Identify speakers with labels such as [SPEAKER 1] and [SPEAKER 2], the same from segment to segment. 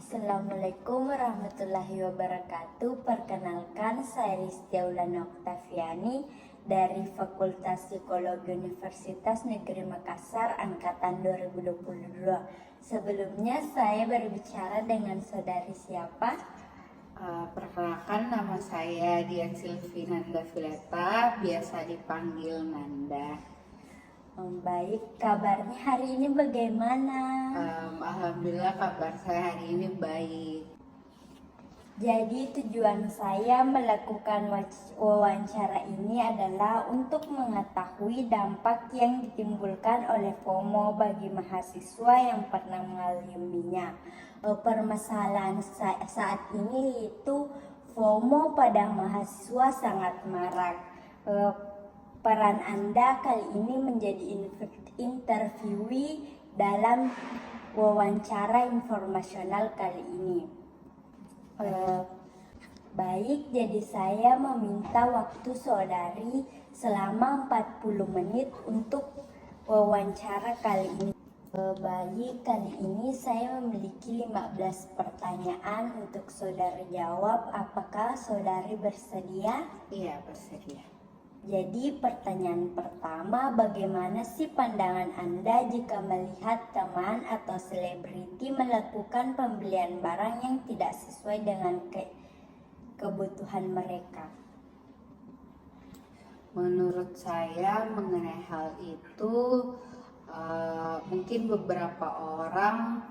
[SPEAKER 1] Assalamualaikum warahmatullahi wabarakatuh. Perkenalkan, saya Listiaulana Oktaviani dari Fakultas Psikologi Universitas Negeri Makassar Angkatan 2022. Sebelumnya saya berbicara dengan saudari siapa?
[SPEAKER 2] Perkenalkan, nama saya Dian Silvinanda Fileta, biasa dipanggil Nanda.
[SPEAKER 1] Baik, kabarnya hari ini bagaimana?
[SPEAKER 2] Alhamdulillah kabar saya hari ini baik.
[SPEAKER 1] Jadi tujuan saya melakukan wawancara ini adalah untuk mengetahui dampak yang ditimbulkan oleh FOMO bagi mahasiswa yang pernah mengalaminya. Permasalahan saat ini itu FOMO pada mahasiswa sangat marak. Peran Anda kali ini menjadi interviewee dalam wawancara informasional kali ini. Baik, jadi saya meminta waktu saudari selama 40 menit untuk wawancara kali ini. Baik, kali ini saya memiliki 15 pertanyaan untuk saudari jawab. Apakah saudari bersedia?
[SPEAKER 2] Iya, bersedia.
[SPEAKER 1] Jadi pertanyaan pertama, bagaimana sih pandangan Anda jika melihat teman atau selebriti melakukan pembelian barang yang tidak sesuai dengan kebutuhan mereka?
[SPEAKER 2] Menurut saya mengenai hal itu, mungkin beberapa orang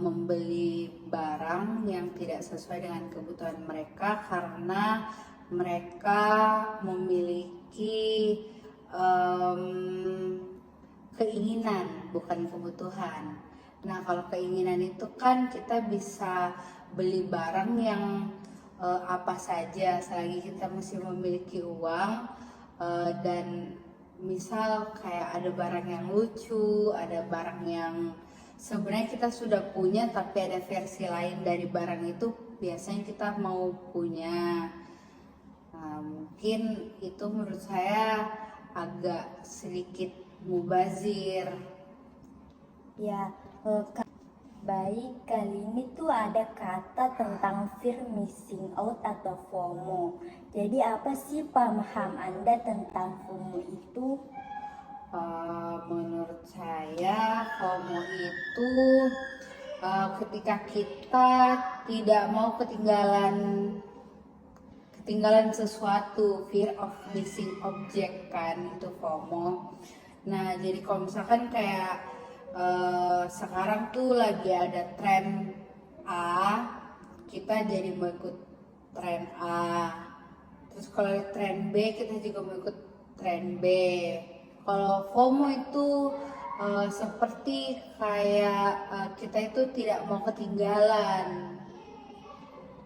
[SPEAKER 2] membeli barang yang tidak sesuai dengan kebutuhan mereka karena mereka memiliki keinginan, bukan kebutuhan. Nah, kalau keinginan itu kan kita bisa beli barang yang apa saja selagi kita masih memiliki uang, dan misal kayak ada barang yang lucu, ada barang yang sebenarnya kita sudah punya tapi ada versi lain dari barang itu, biasanya kita mau punya. Mungkin itu menurut saya agak sedikit mubazir.
[SPEAKER 1] Ya, baik, kali ini tuh ada kata tentang fear missing out atau FOMO. Jadi apa sih paham Anda tentang FOMO itu?
[SPEAKER 2] Menurut saya FOMO itu ketika kita tidak mau ketinggalan sesuatu, fear of missing object kan, itu FOMO. Nah, jadi kalau misalkan kayak sekarang tuh lagi ada tren A, kita jadi mau ikut tren A. Terus kalau ada tren B, kita juga mau ikut tren B. Kalau FOMO itu seperti kayak kita itu tidak mau ketinggalan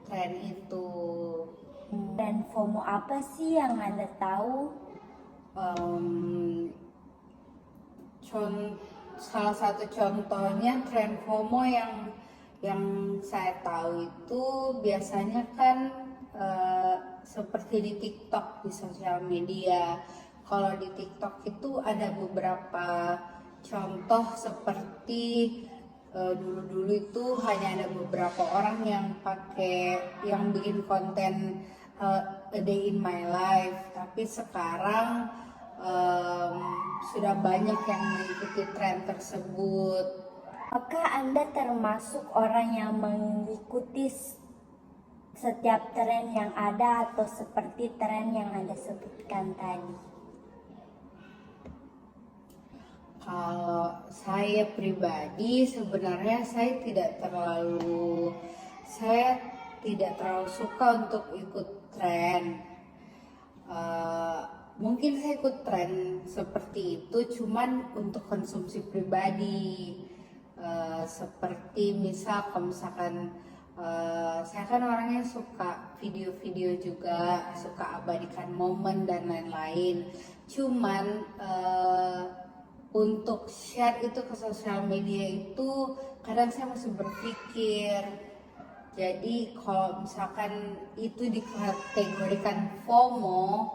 [SPEAKER 2] tren itu.
[SPEAKER 1] Dan FOMO apa sih yang Anda tahu?
[SPEAKER 2] Salah satu contohnya tren FOMO yang saya tahu itu biasanya kan seperti di TikTok, di sosial media. Kalau di TikTok itu ada beberapa contoh seperti dulu-dulu itu hanya ada beberapa orang yang bikin konten a day in my life, tapi sekarang sudah banyak yang mengikuti tren tersebut.
[SPEAKER 1] Apakah Anda termasuk orang yang mengikuti setiap tren yang ada atau seperti tren yang Anda sebutkan tadi?
[SPEAKER 2] Kalau saya pribadi sebenarnya saya tidak terlalu suka untuk ikut tren. Mungkin saya ikut tren seperti itu cuman untuk konsumsi pribadi. Seperti misal kalau misalkan saya kan orangnya suka video-video juga, suka abadikan momen dan lain-lain. Cuman untuk share itu ke sosial media itu kadang saya masih berpikir. Jadi kalau misalkan itu dikategorikan FOMO,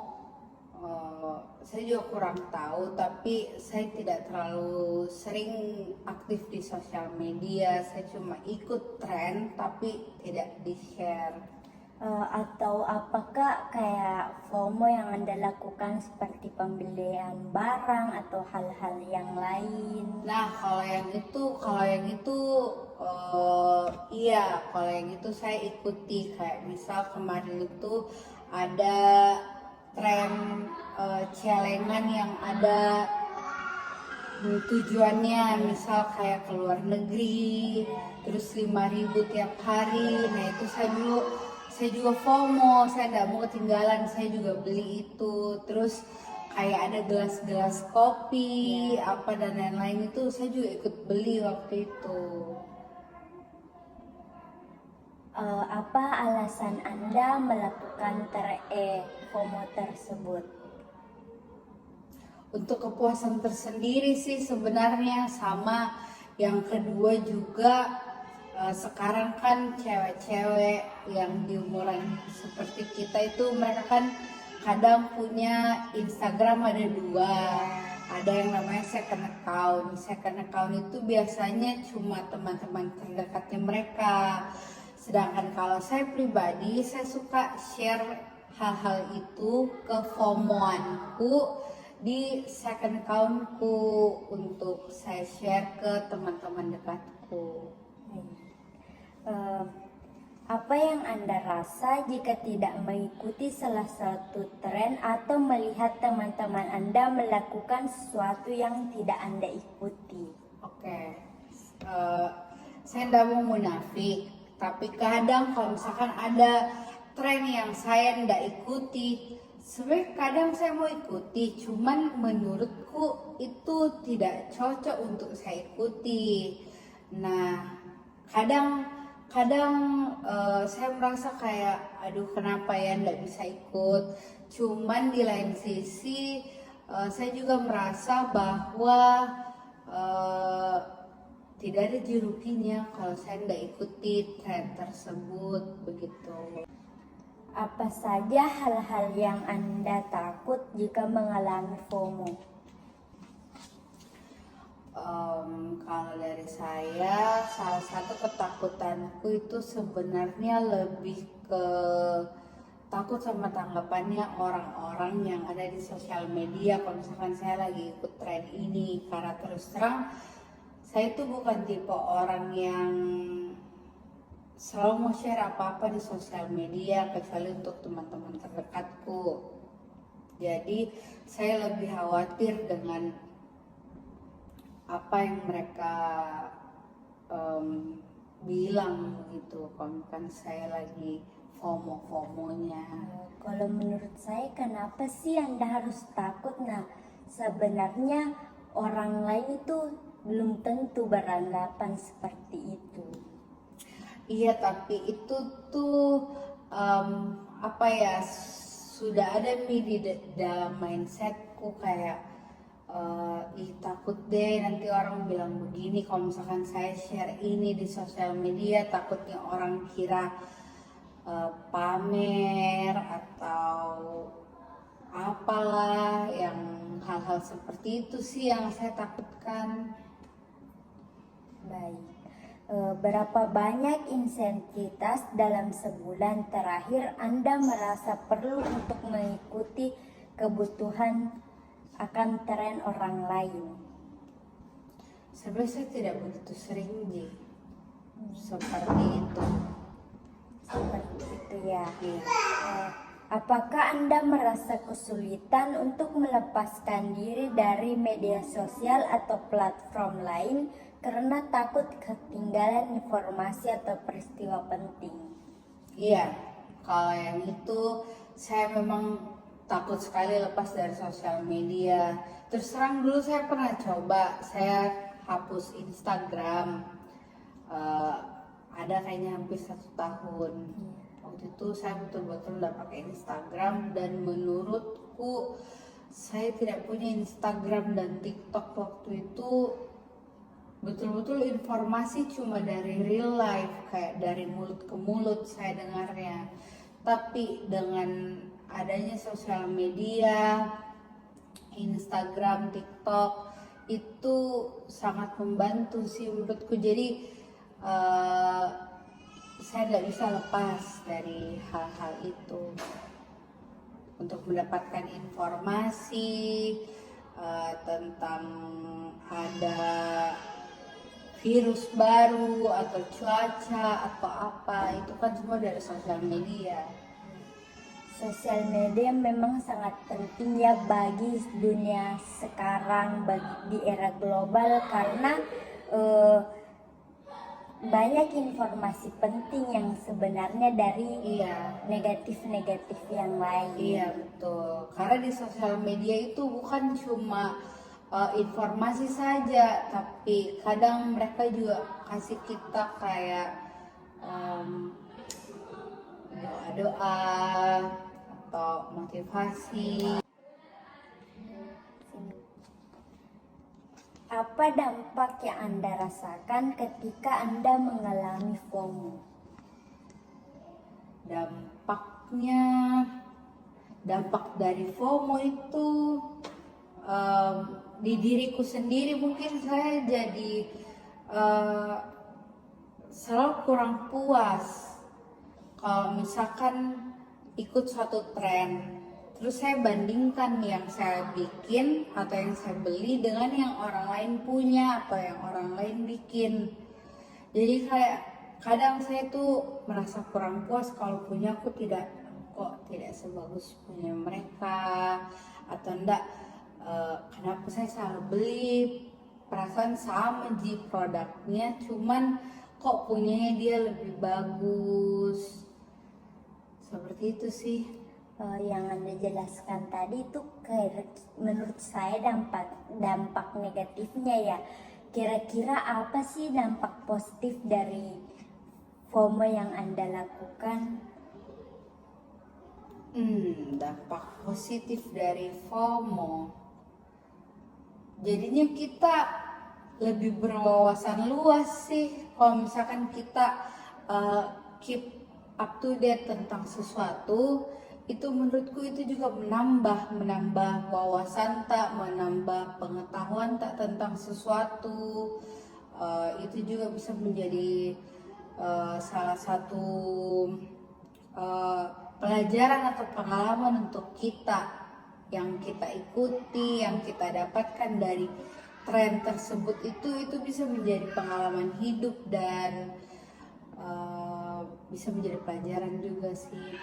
[SPEAKER 2] saya juga kurang tahu, tapi saya tidak terlalu sering aktif di sosial media. Saya cuma ikut tren tapi tidak di-share.
[SPEAKER 1] Atau apakah kayak FOMO yang Anda lakukan seperti pembelian barang atau hal-hal yang lain?
[SPEAKER 2] Nah, kalau yang itu iya, kalau yang itu saya ikuti. Kayak misal kemarin itu ada tren celengan yang ada tujuannya misal kayak ke luar negeri, terus 5.000 tiap hari. Nah itu saya juga FOMO, saya nggak mau ketinggalan, saya juga beli itu. Terus kayak ada gelas-gelas kopi apa dan lain-lain, itu saya juga ikut beli waktu itu.
[SPEAKER 1] Apa alasan Anda melakukan FOMO tersebut?
[SPEAKER 2] Untuk kepuasan tersendiri sih sebenarnya, sama yang kedua juga sekarang kan cewek-cewek yang di umuran seperti kita itu, mereka kan kadang punya Instagram ada dua, ada yang namanya second account. Second account itu biasanya cuma teman-teman terdekatnya mereka, sedangkan kalau saya pribadi, saya suka share hal-hal itu ke FOMO-anku di second accountku untuk saya share ke teman-teman dekatku.
[SPEAKER 1] Apa yang Anda rasa jika tidak mengikuti salah satu tren atau melihat teman-teman Anda melakukan sesuatu yang tidak Anda ikuti?
[SPEAKER 2] Oke, saya tidak mau munafik, tapi kadang kalau misalkan ada tren yang saya tidak ikuti, sebenarnya kadang saya mau ikuti, cuman menurutku itu tidak cocok untuk saya ikuti. Nah, kadang saya merasa kayak, aduh kenapa ya nggak bisa ikut. Cuman di lain sisi saya juga merasa bahwa tidak ada jeruginya kalau saya nggak ikuti tren tersebut begitu.
[SPEAKER 1] Apa saja hal-hal yang Anda takut jika mengalami FOMO?
[SPEAKER 2] Kalau dari saya, salah satu ketakutanku itu sebenarnya lebih ke takut sama tanggapannya orang-orang yang ada di sosial media kalau misalkan saya lagi ikut tren ini. Karena terus terang, saya itu bukan tipe orang yang selalu mau share apa-apa di sosial media kecuali untuk teman-teman terdekatku. Jadi saya lebih khawatir dengan apa yang mereka bilang gitu kalau kan saya lagi FOMO-FOMO-nya.
[SPEAKER 1] Kalau menurut saya, kenapa sih Anda harus takut? Nah, sebenarnya orang lain itu belum tentu beranggapan seperti itu.
[SPEAKER 2] Iya, tapi itu tuh apa ya, sudah ada di dalam mindsetku kayak takut deh nanti orang bilang begini kalau misalkan saya share ini di sosial media, takutnya orang kira pamer atau apalah, yang hal-hal seperti itu sih yang saya takutkan.
[SPEAKER 1] Baik. Berapa banyak intensitas dalam sebulan terakhir Anda merasa perlu untuk mengikuti kebutuhan akan tren orang lain?
[SPEAKER 2] Sebenarnya saya tidak begitu sering seperti itu.
[SPEAKER 1] Seperti itu ya.
[SPEAKER 2] Iya.
[SPEAKER 1] Apakah Anda merasa kesulitan untuk melepaskan diri dari media sosial atau platform lain karena takut ketinggalan informasi atau peristiwa penting?
[SPEAKER 2] Iya, kalau yang itu saya memang takut sekali lepas dari sosial media. Terus terang dulu saya pernah coba, saya hapus Instagram. Ada kayaknya hampir 1 tahun. Waktu itu saya betul-betul nggak pakai Instagram, dan menurutku saya tidak punya Instagram dan TikTok waktu itu. Betul-betul informasi cuma dari real life, kayak dari mulut ke mulut saya dengarnya. Tapi dengan adanya sosial media, Instagram, TikTok itu sangat membantu sih menurutku. Jadi saya nggak bisa lepas dari hal-hal itu untuk mendapatkan informasi tentang ada virus baru atau cuaca atau apa, itu kan semua dari sosial media.
[SPEAKER 1] Sosial media memang sangat penting ya bagi dunia sekarang, bagi di era global, karena banyak informasi penting yang sebenarnya dari
[SPEAKER 2] Iya,
[SPEAKER 1] negatif-negatif yang lain.
[SPEAKER 2] iya betul. Karena di sosial media itu bukan cuma informasi saja, tapi kadang mereka juga kasih kita kayak doa-doa atau motivasi.
[SPEAKER 1] Apa dampak yang Anda rasakan ketika Anda mengalami FOMO?
[SPEAKER 2] Dampak dari FOMO itu di diriku sendiri mungkin saya jadi selalu kurang puas kalau misalkan ikut suatu tren, terus saya bandingkan yang saya bikin atau yang saya beli dengan yang orang lain punya atau yang orang lain bikin. Jadi kayak kadang saya tuh merasa kurang puas kalau punya aku tidak sebagus punya mereka, atau enggak kenapa saya selalu beli, perasaan sama di produknya cuman kok punyanya dia lebih bagus. Seperti itu sih.
[SPEAKER 1] Yang Anda jelaskan tadi itu menurut saya dampak negatifnya ya. Kira-kira apa sih dampak positif dari FOMO yang Anda lakukan?
[SPEAKER 2] Dampak positif dari FOMO, jadinya kita lebih berwawasan luas sih. Kalau misalkan kita keep up to date tentang sesuatu, itu menurutku itu juga menambah wawasan tak, menambah pengetahuan tak tentang sesuatu. Itu juga bisa menjadi salah satu pelajaran atau pengalaman untuk kita yang kita ikuti, yang kita dapatkan dari tren tersebut. Itu bisa menjadi pengalaman hidup dan bisa menjadi pelajaran juga sih.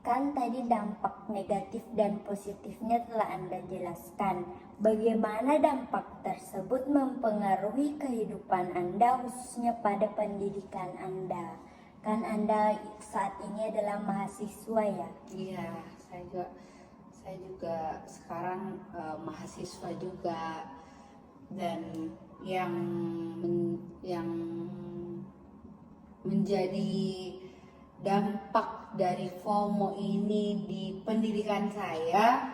[SPEAKER 1] Kan tadi dampak negatif dan positifnya telah Anda jelaskan. Bagaimana dampak tersebut mempengaruhi kehidupan Anda, khususnya pada pendidikan Anda? Kan Anda saat ini adalah mahasiswa ya?
[SPEAKER 2] Iya, saya juga sekarang mahasiswa juga, dan yang menjadi dampak dari FOMO ini di pendidikan saya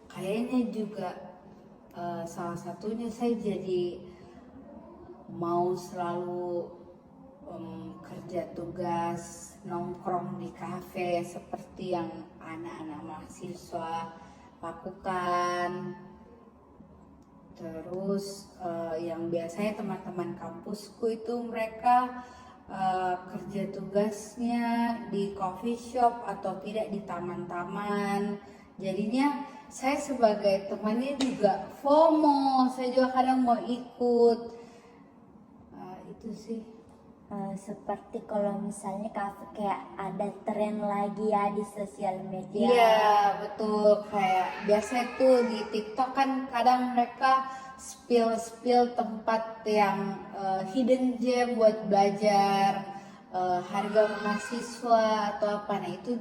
[SPEAKER 2] kayaknya juga salah satunya saya jadi mau selalu kerja tugas nongkrong di kafe seperti yang anak-anak mahasiswa lakukan. Terus yang biasanya teman-teman kampusku itu mereka kerja tugasnya di coffee shop atau tidak di taman-taman. Jadinya saya sebagai temannya juga FOMO, saya juga kadang mau ikut. Itu sih.
[SPEAKER 1] Seperti kalau misalnya kayak ada tren lagi ya di sosial media.
[SPEAKER 2] Iya betul, kayak biasa tuh di TikTok kan kadang mereka spill tempat yang hidden gem buat belajar, harga mahasiswa atau apa. Nah itu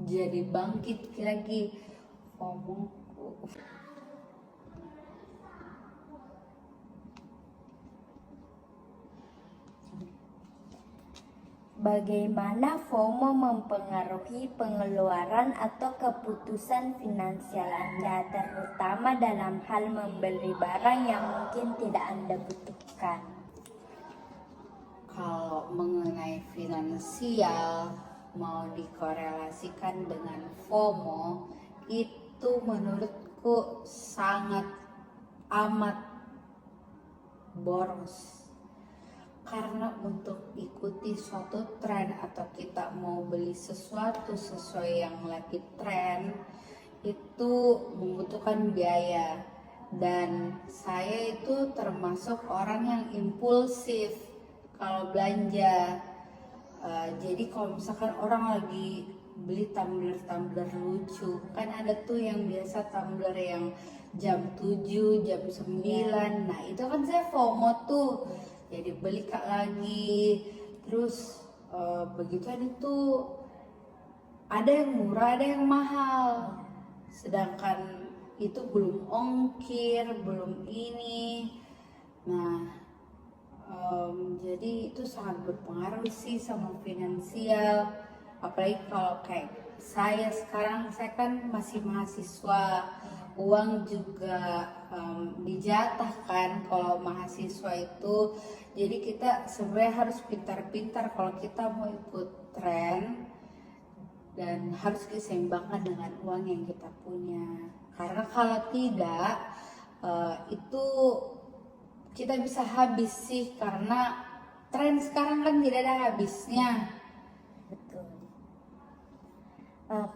[SPEAKER 2] jadi bangkit lagi FOMO.
[SPEAKER 1] Bagaimana FOMO mempengaruhi pengeluaran atau keputusan finansial Anda, terutama dalam hal membeli barang yang mungkin tidak Anda butuhkan?
[SPEAKER 2] Kalau mengenai finansial, mau dikorelasikan dengan FOMO, itu menurutku sangat amat boros. Karena untuk ikuti suatu tren atau kita mau beli sesuatu sesuai yang lagi tren, itu membutuhkan biaya. Dan saya itu termasuk orang yang impulsif kalau belanja. Jadi kalau misalkan orang lagi beli tumbler lucu, kan ada tuh yang biasa tumbler yang jam 7, jam 9. Nah itu kan saya FOMO tuh, jadi beli kak lagi. Terus begitu ada yang murah, ada yang mahal, sedangkan itu belum ongkir, belum ini. Nah jadi itu sangat berpengaruh sih sama finansial. Apalagi kalau kayak saya sekarang, saya kan masih mahasiswa, uang juga dijatahkan kalau mahasiswa itu. Jadi kita sebenarnya harus pintar-pintar kalau kita mau ikut tren, dan harus diseimbangkan dengan uang yang kita punya. Karena kalau tidak, itu kita bisa habis sih, karena tren sekarang kan tidak ada habisnya.
[SPEAKER 1] Betul.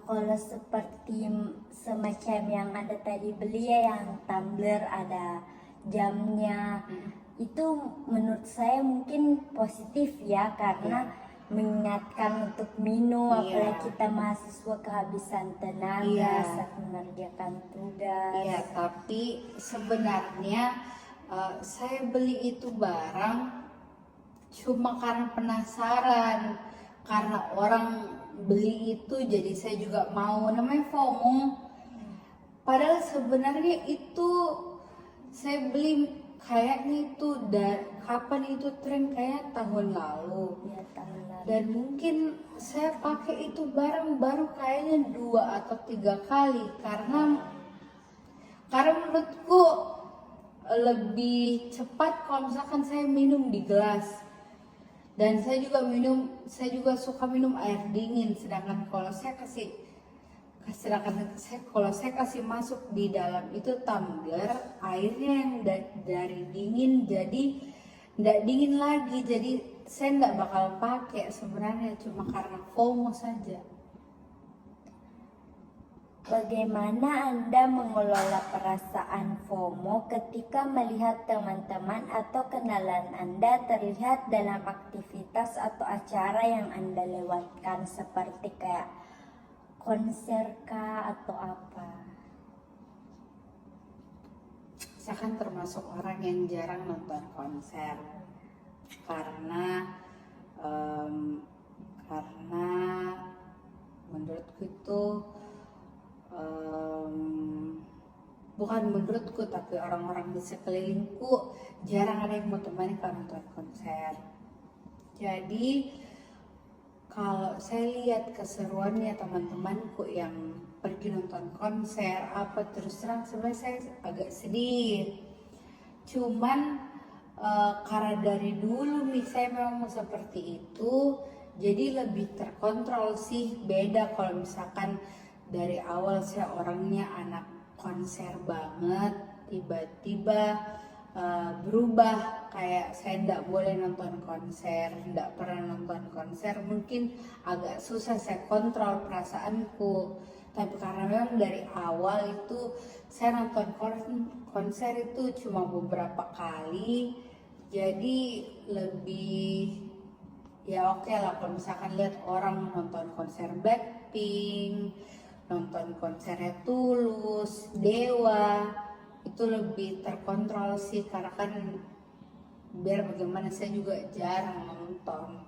[SPEAKER 1] Kalau seperti semacam yang ada tadi beli ya, yang tumbler ada jamnya, itu menurut saya mungkin positif ya, karena mengingatkan untuk minum, apalagi kita mahasiswa kehabisan tenaga saat mengerjakan tugas.
[SPEAKER 2] Iya, tapi sebenarnya saya beli itu barang cuma karena penasaran, karena orang beli itu jadi saya juga mau, namanya FOMO. Padahal sebenarnya itu saya beli kayaknya itu kapan itu tren, kayak tahun lalu.
[SPEAKER 1] Ya, tahun lalu.
[SPEAKER 2] Dan mungkin saya pakai itu barang baru kayaknya 2 atau 3 kali, karena menurutku lebih cepat kalau misalkan saya minum di gelas. Dan saya juga suka minum air dingin, sedangkan kalau saya kasih masuk di dalam itu tumbler, airnya yang dari dingin jadi nggak dingin lagi. Jadi saya nggak bakal pakai sebenarnya, cuma karena FOMO saja.
[SPEAKER 1] Bagaimana Anda mengelola perasaan FOMO ketika melihat teman-teman atau kenalan Anda terlihat dalam aktivitas atau acara yang Anda lewatkan, seperti kayak konser kah atau apa?
[SPEAKER 2] Saya kan termasuk orang yang jarang nonton konser, karena menurutku itu bukan menurutku, tapi orang-orang di sekelilingku jarang ada yang mau temani kalau nonton konser. Jadi kalau saya lihat keseruannya teman-temanku yang pergi nonton konser terus terang sebenarnya saya agak sedih. Cuman karena dari dulu saya memang seperti itu, jadi lebih terkontrol sih. Beda kalau misalkan dari awal saya orangnya anak konser banget, tiba-tiba berubah, kayak saya tidak boleh nonton konser, tidak pernah nonton konser, mungkin agak susah saya kontrol perasaanku. Tapi karena memang dari awal itu saya nonton konser itu cuma beberapa kali, jadi lebih ya oke lah kalau misalkan lihat orang nonton konser Blackpink, nonton konsernya Tulus, Dewa, itu lebih terkontrol sih, karena kan biar bagaimana saya juga jarang nonton.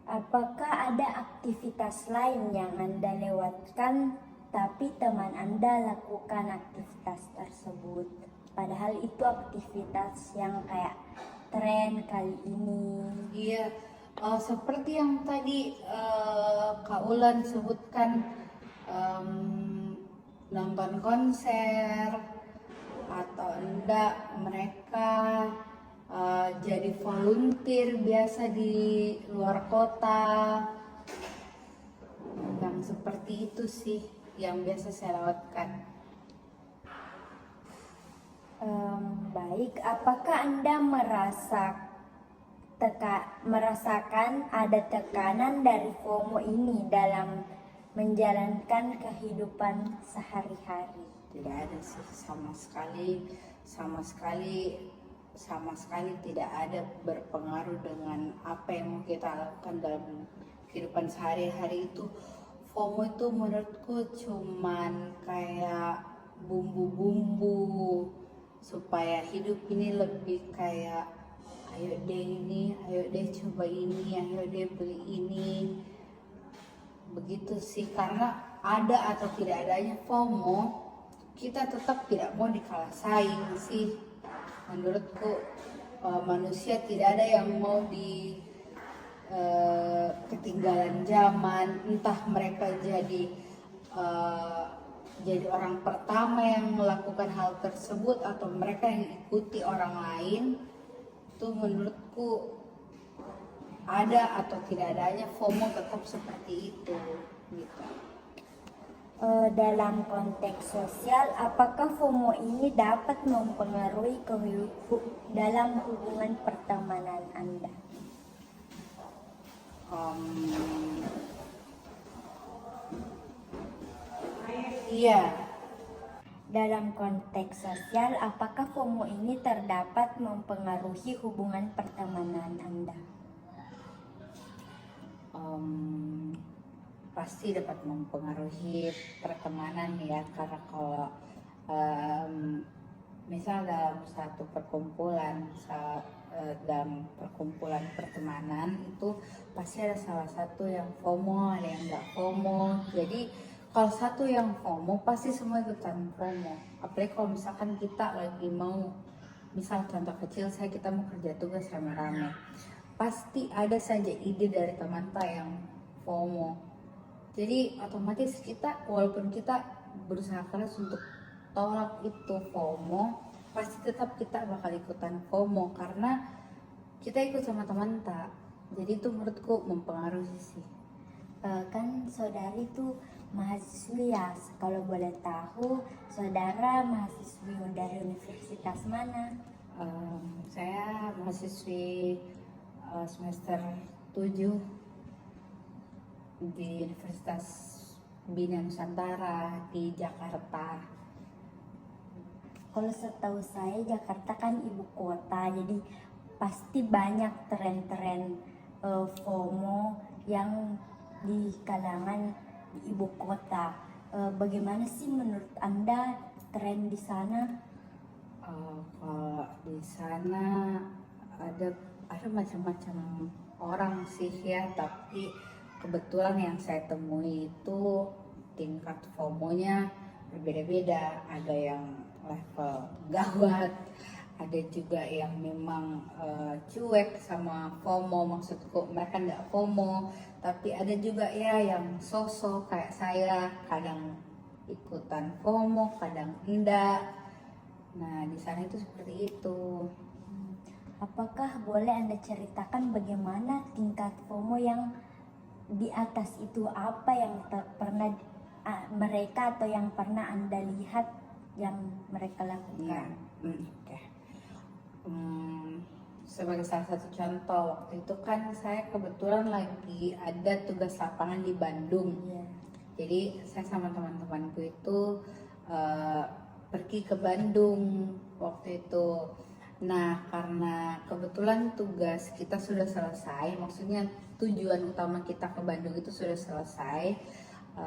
[SPEAKER 1] Apakah ada aktivitas lain yang Anda lewatkan tapi teman Anda lakukan aktivitas tersebut, padahal itu aktivitas yang kayak tren kali ini?
[SPEAKER 2] Iya, seperti yang tadi Kak Ulan sebutkan, nonton konser atau enggak mereka jadi volunteer biasa di luar kota. seperti itu sih yang biasa saya lewatkan.
[SPEAKER 1] Baik, apakah Anda merasakan ada tekanan dari FOMO ini dalam menjalankan kehidupan sehari-hari?
[SPEAKER 2] Tidak ada sih, sama sekali tidak ada berpengaruh dengan apa yang mau kita lakukan dalam kehidupan sehari-hari itu. FOMO itu menurutku cuman kayak bumbu-bumbu supaya hidup ini lebih kayak ayo deh ini, ayo deh coba ini, ayo deh beli ini. Begitu sih, karena ada atau tidak adanya FOMO, kita tetap tidak mau dikalah saing sih. Menurutku manusia tidak ada yang mau di ketinggalan zaman, entah mereka jadi orang pertama yang melakukan hal tersebut atau mereka yang ikuti orang lain. Itu menurutku ada atau tidak adanya FOMO tetap seperti itu gitu.
[SPEAKER 1] Dalam konteks sosial, apakah FOMO ini dapat mempengaruhi dalam hubungan pertemanan Anda?
[SPEAKER 2] Iya,
[SPEAKER 1] Dalam konteks sosial, apakah FOMO ini terdapat mempengaruhi hubungan pertemanan Anda?
[SPEAKER 2] pasti dapat mempengaruhi pertemanan ya, karena kalau misal dalam satu perkumpulan dalam perkumpulan pertemanan itu pasti ada salah satu yang FOMO, ada yang nggak FOMO. Jadi kalau satu yang FOMO pasti semua ikutan FOMO. Apalagi kalau misalkan kita lagi mau, misal contoh kecil kita mau kerja tugas rame-rame, pasti ada saja ide dari teman kita yang FOMO. Jadi otomatis kita, walaupun kita berusaha keras untuk tolak itu FOMO, pasti tetap kita bakal ikutan FOMO karena kita ikut sama teman tak. Jadi itu menurutku mempengaruhi sih.
[SPEAKER 1] Kan saudari itu mahasiswi ya, kalau boleh tahu saudara mahasiswi dari universitas mana?
[SPEAKER 2] Saya mahasiswi semester 7 di Universitas Bina Nusantara di Jakarta.
[SPEAKER 1] Kalau setahu saya Jakarta kan ibu kota, jadi pasti banyak tren-tren FOMO yang di kalangan di ibu kota. Bagaimana sih menurut Anda tren di sana?
[SPEAKER 2] Kalau di sana ada macam-macam orang sih ya, tapi kebetulan yang saya temui itu tingkat FOMO-nya berbeda-beda. Ada yang level gawat, ada juga yang memang cuek sama FOMO, maksudku mereka nggak FOMO, tapi ada juga ya yang sosok kayak saya, kadang ikutan FOMO, kadang enggak. Nah di sana itu seperti itu.
[SPEAKER 1] Apakah boleh Anda ceritakan bagaimana tingkat FOMO yang di atas itu, apa yang pernah mereka atau yang pernah Anda lihat yang mereka lakukan?
[SPEAKER 2] Oke. Sebagai salah satu contoh, waktu itu kan saya kebetulan lagi ada tugas lapangan di Bandung. Jadi saya sama teman-temanku itu pergi ke Bandung waktu itu. Nah karena kebetulan tugas kita sudah selesai, maksudnya tujuan utama kita ke Bandung itu sudah selesai.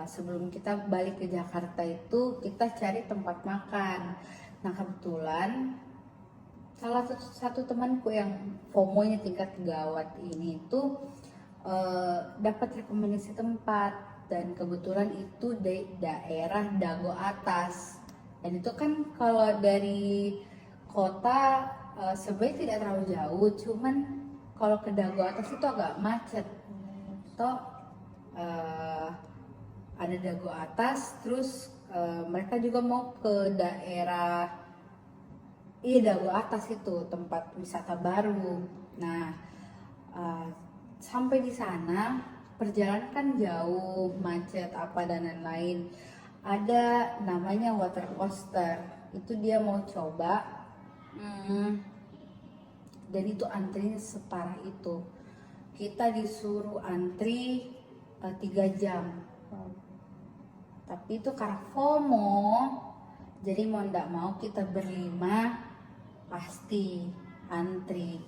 [SPEAKER 2] Sebelum kita balik ke Jakarta itu kita cari tempat makan. Nah kebetulan salah satu temanku yang FOMO-nya tingkat gawat ini tuh dapat rekomendasi tempat, dan kebetulan itu di daerah Dago Atas. Dan itu kan kalau dari kota sebenarnya tidak terlalu jauh, cuman kalau ke Dago Atas itu agak macet. Toh ada Dago Atas, terus mereka juga mau ke daerah Dago Atas, itu tempat wisata baru. Nah sampai di sana perjalanan kan jauh, macet apa dan lain-lain. Ada namanya water coaster, itu dia mau coba. Dan itu antrinya separah itu. Kita disuruh antri 3 jam. Tapi itu karena FOMO, jadi mau ndak mau kita berlima pasti antri.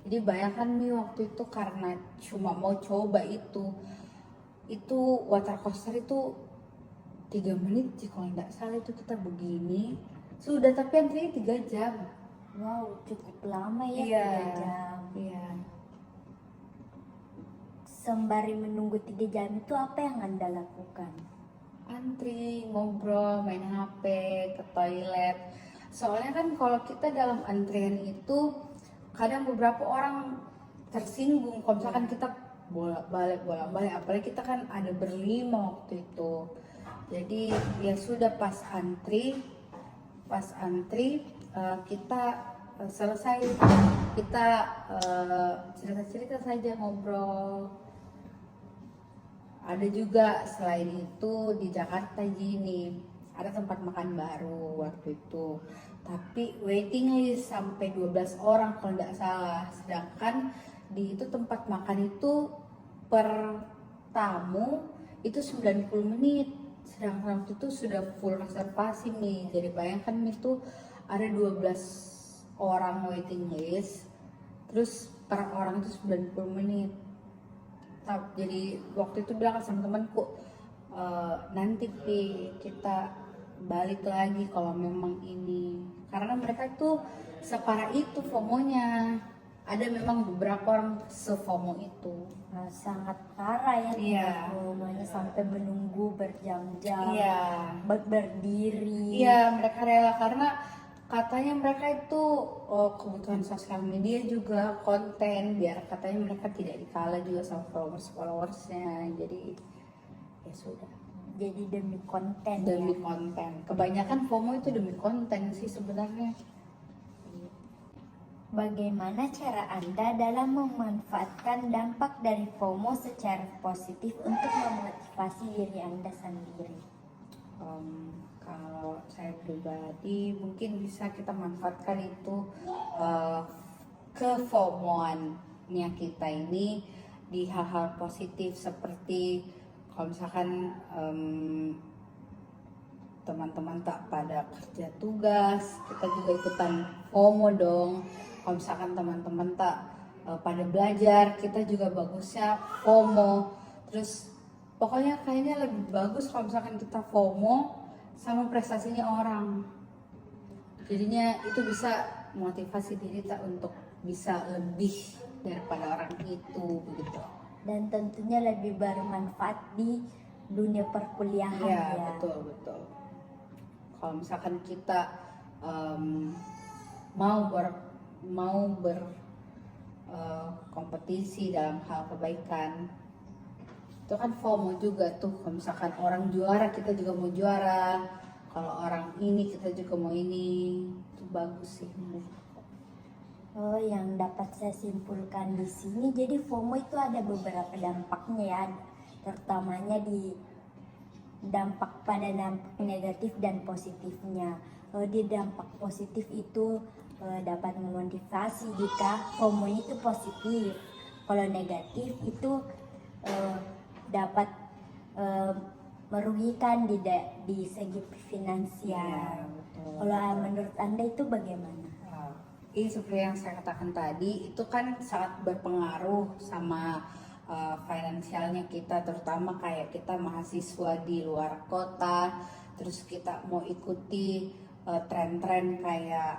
[SPEAKER 2] Jadi bayangkan nih waktu itu karena cuma mau coba itu water coaster itu 3 menit sih kalau nggak salah itu kita begini sudah, tapi antrinya 3 jam.
[SPEAKER 1] Wow, cukup lama ya,
[SPEAKER 2] Iya.
[SPEAKER 1] 3 jam.
[SPEAKER 2] Iya.
[SPEAKER 1] Sembari menunggu 3 jam itu apa yang Anda lakukan?
[SPEAKER 2] Antri, ngobrol, main HP, ke toilet. Soalnya kan kalau kita dalam antrian itu kadang beberapa orang tersinggung kalau misalkan kita bolak-balik, apalagi kita kan ada berlima waktu itu. Jadi ya sudah pas antri kita selesai, kita cerita-cerita saja, ngobrol. Ada juga selain itu di Jakarta gini, ada tempat makan baru waktu itu. Tapi waiting list sampai 12 orang kalau tidak salah. Sedangkan di itu tempat makan itu per tamu itu 90 menit. Sedangkan waktu itu sudah full reservasi nih. Jadi bayangkan itu ada 12 orang waiting list. Terus per orang itu 90 menit. Jadi waktu itu bilang sama temanku, nanti kita balik lagi kalau memang ini, karena mereka itu separah itu FOMO-nya. Ada memang beberapa orang se-FOMO itu.
[SPEAKER 1] Sangat parah ya,
[SPEAKER 2] Iya.
[SPEAKER 1] FOMO-nya sampai menunggu berjam-jam,
[SPEAKER 2] Iya.
[SPEAKER 1] berdiri.
[SPEAKER 2] Iya, mereka rela karena katanya mereka itu kebutuhan sosial media juga, konten, biar katanya mereka tidak dikalah juga sama followersnya. Jadi ya sudah,
[SPEAKER 1] Jadi demi konten
[SPEAKER 2] demi
[SPEAKER 1] ya.
[SPEAKER 2] konten. Kebanyakan FOMO itu demi konten sih sebenarnya.
[SPEAKER 1] Bagaimana cara Anda dalam memanfaatkan dampak dari FOMO secara positif untuk memotivasi diri Anda sendiri?
[SPEAKER 2] Kalau saya pribadi mungkin bisa kita manfaatkan itu ke FOMO-nya kita ini di hal-hal positif, seperti kalau misalkan teman-teman tak pada kerja tugas, kita juga ikutan FOMO dong. Kalau misalkan teman-teman tak pada belajar, kita juga bagusnya FOMO. Terus pokoknya kayaknya lebih bagus kalau misalkan kita FOMO sama prestasinya orang. Jadinya itu bisa motivasi diri kita untuk bisa lebih daripada orang itu, begitu.
[SPEAKER 1] Dan tentunya lebih bermanfaat di dunia perkuliahan ya.
[SPEAKER 2] Betul. Kalau misalkan kita mau kompetisi dalam hal kebaikan, itu kan FOMO juga tuh. Kalau misalkan orang juara, kita juga mau juara. Kalau orang ini, kita juga mau ini. Itu bagus sih.
[SPEAKER 1] Yang dapat saya simpulkan di sini, jadi FOMO itu ada beberapa dampaknya ya, terutamanya di dampak negatif dan positifnya. Di dampak positif itu dapat memotivasi jika FOMO itu positif. Kalau negatif itu dapat merugikan di segi finansial. Kalau menurut Anda itu bagaimana?
[SPEAKER 2] Ini seperti yang saya katakan tadi, itu kan sangat berpengaruh sama finansialnya kita, terutama kayak kita mahasiswa di luar kota, terus kita mau ikuti tren-tren kayak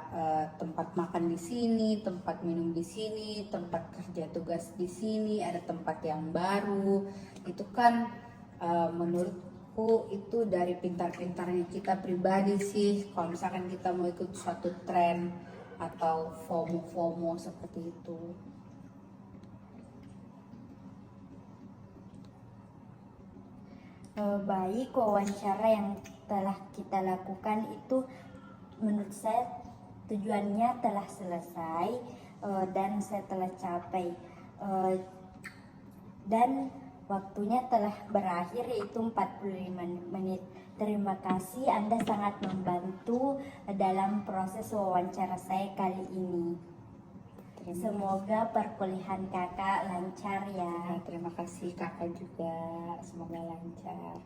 [SPEAKER 2] tempat makan di sini, tempat minum di sini, tempat kerja tugas di sini, ada tempat yang baru. Itu kan menurutku itu dari pintar-pintarnya kita pribadi sih, kalau misalkan kita mau ikut suatu tren atau FOMO seperti itu.
[SPEAKER 1] Baik, wawancara yang telah kita lakukan itu menurut saya tujuannya telah selesai dan saya telah capai, dan Waktunya telah berakhir, yaitu 45 menit. Terima kasih, Anda sangat membantu dalam proses wawancara saya kali ini. Semoga perkuliahan kakak lancar ya.
[SPEAKER 2] Terima kasih kakak juga, semoga lancar.